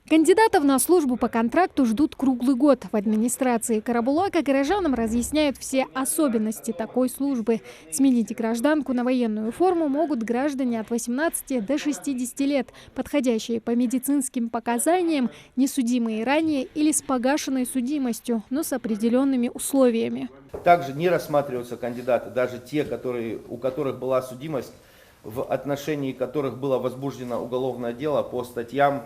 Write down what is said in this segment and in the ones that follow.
Кандидатов на службу по контракту ждут круглый год. В администрации Карабулака горожанам разъясняют все особенности такой службы. Сменить гражданку на военную форму могут граждане от 18 до 60 лет, подходящие по медицинским показаниям, не судимые ранее или с погашенной судимостью, но с определенными условиями. Также не рассматриваются кандидаты, даже те, у которых была судимость, в отношении которых было возбуждено уголовное дело по статьям,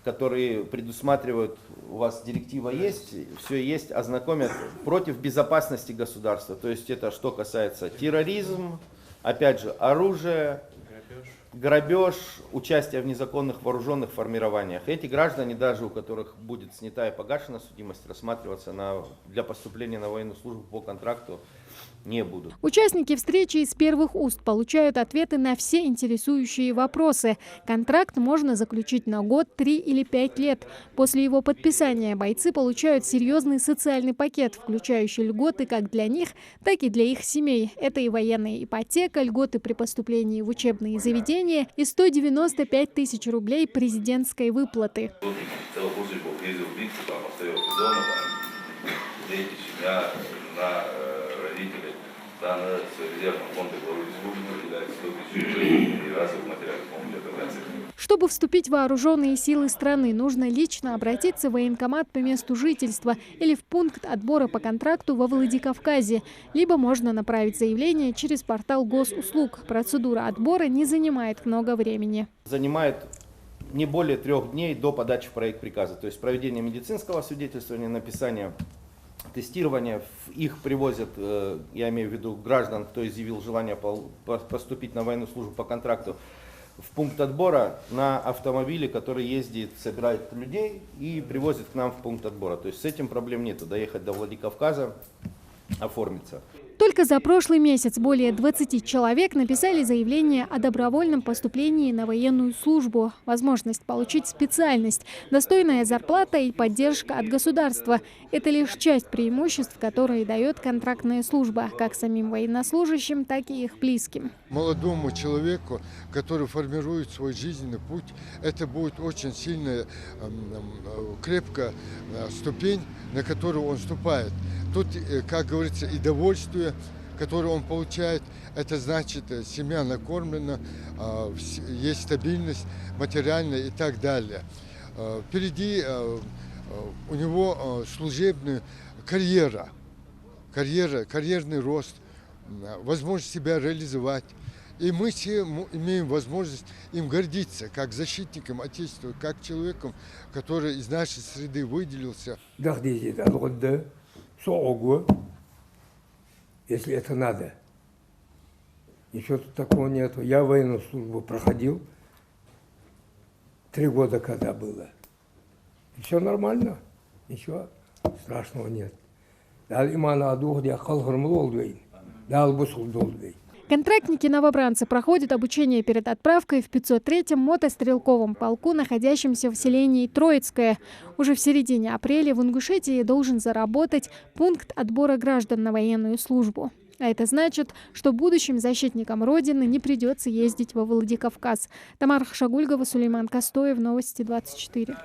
которые предусматривают, у вас директива есть, все есть, ознакомят против безопасности государства. То есть это что касается терроризм, опять же оружие, грабеж, участие в незаконных вооруженных формированиях. Эти граждане, даже у которых будет снята и погашена судимость, рассматриваться для поступления на военную службу по контракту не будут. Участники встречи из первых уст получают ответы на все интересующие вопросы. Контракт можно заключить на год, 3 или 5 лет. После его подписания бойцы получают серьезный социальный пакет, включающий льготы как для них, так и для их семей. Это и военная ипотека, льготы при поступлении в учебные заведения и 195 тысяч рублей президентской выплаты. Данные с резервного фонда главы республики выделяют 100 тысяч рублей и разовых материальных помощи для операции. Чтобы вступить в вооруженные силы страны, нужно лично обратиться в военкомат по месту жительства или в пункт отбора по контракту во Владикавказе. Либо можно направить заявление через портал госуслуг. Процедура отбора не занимает много времени. Занимает не более 3 дней до подачи в проект приказа. То есть проведение медицинского свидетельствования, написание тестирования. Их привозят, я имею в виду граждан, кто изъявил желание поступить на военную службу по контракту, в пункт отбора на автомобиле, который ездит, собирает людей и привозит к нам в пункт отбора. То есть с этим проблем нету, доехать до Владикавказа, оформиться. Только за прошлый месяц более 20 человек написали заявление о добровольном поступлении на военную службу. Возможность получить специальность, достойная зарплата и поддержка от государства – это лишь часть преимуществ, которые дает контрактная служба, как самим военнослужащим, так и их близким. Молодому человеку, который формирует свой жизненный путь, это будет очень сильная, крепкая ступень, на которую он ступает. Тут, как говорится, и довольствие, которое он получает, это значит, семья накормлена, есть стабильность материальная и так далее. Впереди у него служебная карьерный рост, возможность себя реализовать. И мы все имеем возможность им гордиться, как защитником Отечества, как человеком, который из нашей среды выделился. Если это надо. Ничего тут такого нету. Я военную службу проходил 3 года, когда было. И все нормально. Ничего страшного нет. Контрактники-новобранцы проходят обучение перед отправкой в 503-м мотострелковом полку, находящемся в селении Троицкое. Уже в середине апреля в Ингушетии должен заработать пункт отбора граждан на военную службу. А это значит, что будущим защитникам Родины не придется ездить во Владикавказ. Тамара Хашагульгова, Сулейман Костоев, Новости 24.